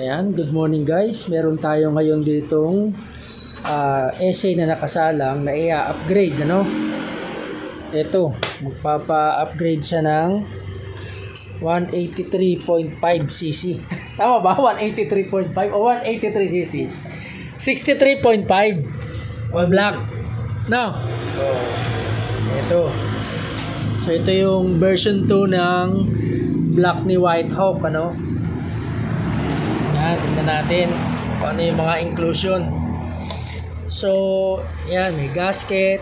Ayan, good morning guys. Meron tayo ngayon ditong essay na nakasalang na i-upgrade, ano? Ito, magpapa-upgrade siya ng 183.5cc. Tama ba? 183.5 o 183cc? 63.5 black. No? Ito. So ito yung version 2 ng black ni White Hawk, ano? Yan, tingnan natin kung ano yung mga inclusion. So, yan, may gasket.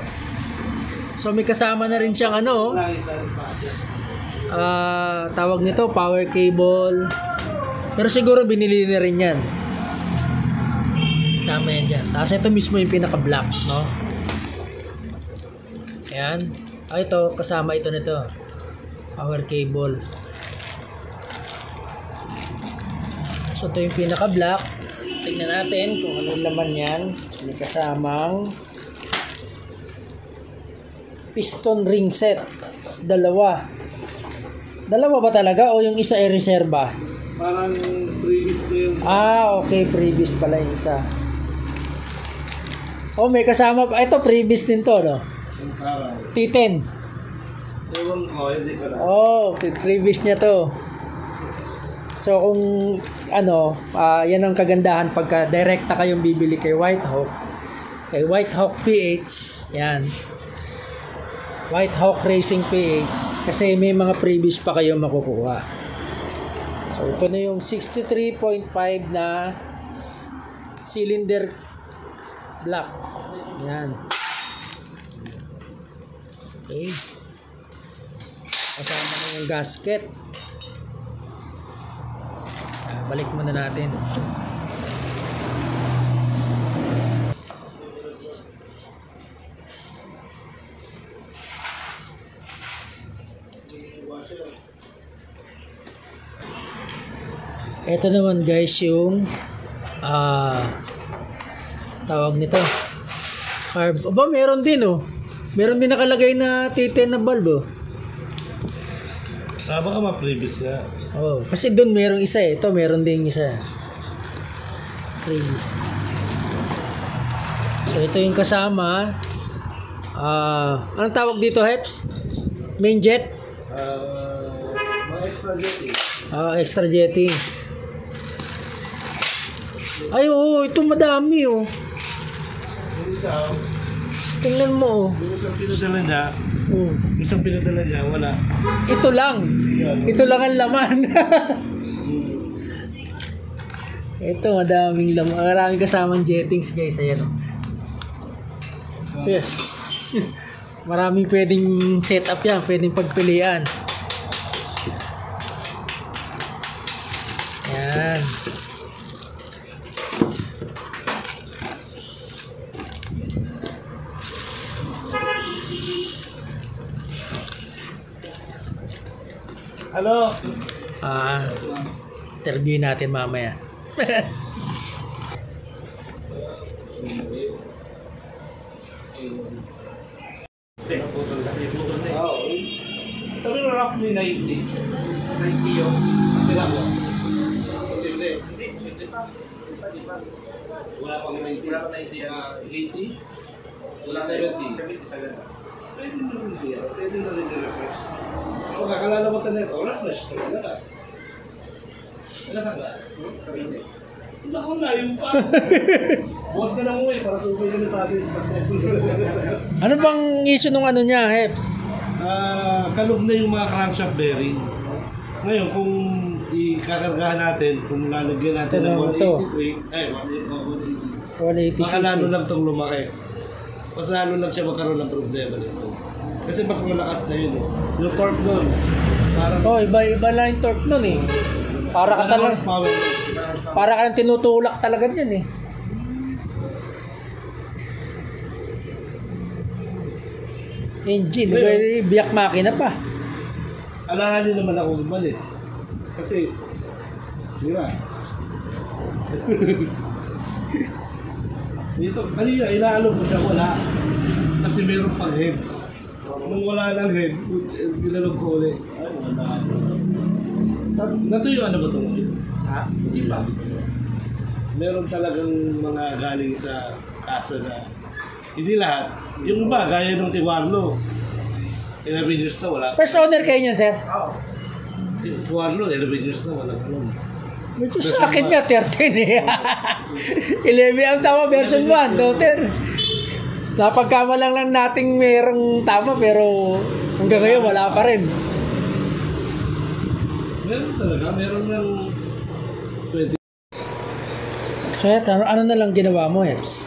So may kasama na rin siyang ano, tawag nito, power cable. Pero siguro binili na rin yan. Kasama yan dyan. Tapos ito mismo yung pinaka-black, no? Ayan. Ito, kasama ito nito. Power cable. So ito yung pinaka-black. Tingnan natin kung ano laman yan. May kasamang piston ring set. Dalawa ba talaga o yung isa ay reserva? Parang previous ko yung... Okay, previous pala yung isa. May kasama pa. Ito previous din to, no? T10. Hindi ko na. Previous niya to. So kung ano, yan ang kagandahan pagka direkta kayong bibili kay White Hawk. Kay White Hawk PH, yan. White Hawk Racing PH kasi may mga previous pa kayo makukuha. So ito na yung 63.5 na cylinder black. Yan. Okay. Kasama na yung gasket. Balik muna natin. Ito naman guys yung tawag nito, carb. Meron din meron din nakalagay na T10 na bulb. Baka ma-previous nga. Kasi doon merong isa ito meron din isa. Previous. So ito yung kasama. Anong tawag dito, Heps? Main jet? Mga extra jetting. Extra jettings. Ito madami tingnan mo Isang pinadala niya, wala. Ito lang ang laman. Ito madaming laman, maraming kasamang jettings guys. Ayan Yes. Maraming pwedeng setup yan, pwedeng pagpilian. Yan. Hello. Interview natin mamaya. Sabi mo roughly 90 yung tira mo. Hindi pa. Wala pang 90. 80. Wala 70 talaga. Pwede na rin refresh. Kung kakalala mo sa net, refresh talaga. Nasa ba? Sabi Naku na, yung pa. Bukas ka na mo para sumay ka na sa atin. Ano bang issue nung ano niya, Heps? Kalog na yung mga crankshaft bearing. Ngayon, kung ikakargahan natin, kung lalagyan natin ng 180, baka lalo lang itong lumaki. Mas lalo lang siya magkaroon ng problema nito. Kasi mas malakas na yun. Yung torque nun. Iba lang yung torque nun eh. Para ka lang tinutulak talaga din eh. Engine, biyak makina pa. Alanganin naman ako gumalit. Kasi sira. Dito, kanina inaalog ko siya, wala. Kasi meron pang head. Nung wala ng head, binalog ko ulit. Ay, wala. Natuyo ano ba ito? Ha? Hindi pa. meron talagang mga galing sa kasa na hindi lahat. Yung iba, gaya ng Tiwarlo. 11 years na wala. First owner kayo niyan, sir? Oo. Tiwarlo, 11 years na wala. Medyo sa akin nga, 13 eh. 11 ang tama, version 1, daughter. Napagkamalang lang nating merong tama, pero hanggang ngayon wala pa rin. Meron talaga, meron ng 20 Sir, ano na lang ginawa mo, Eps?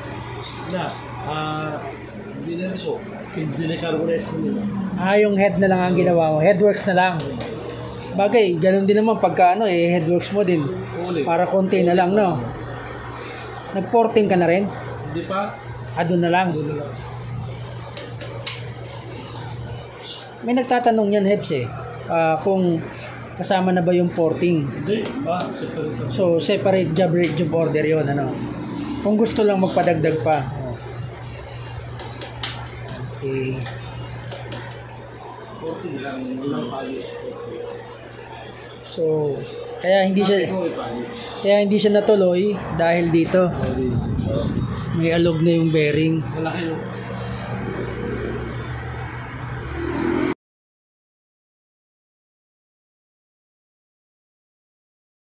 na. Dinner ko. Dinecarbonize ko nila. Yung head na lang ang ginawa mo. Headworks na lang. Bagay, ganun din naman pagka headworks mo din. Uli. Para konti na lang, no? Nag-porting ka na rin? Hindi pa. Doon na lang. May nagtatanong yan, Heps eh. Kung kasama na ba yung porting? Hindi pa. So, separate job order yun, ano? Kung gusto lang magpadagdag pa. Okay. 40 lang. Walang polish. So, kaya hindi siya natuloy dahil dito may alog na yung bearing. Malaki yung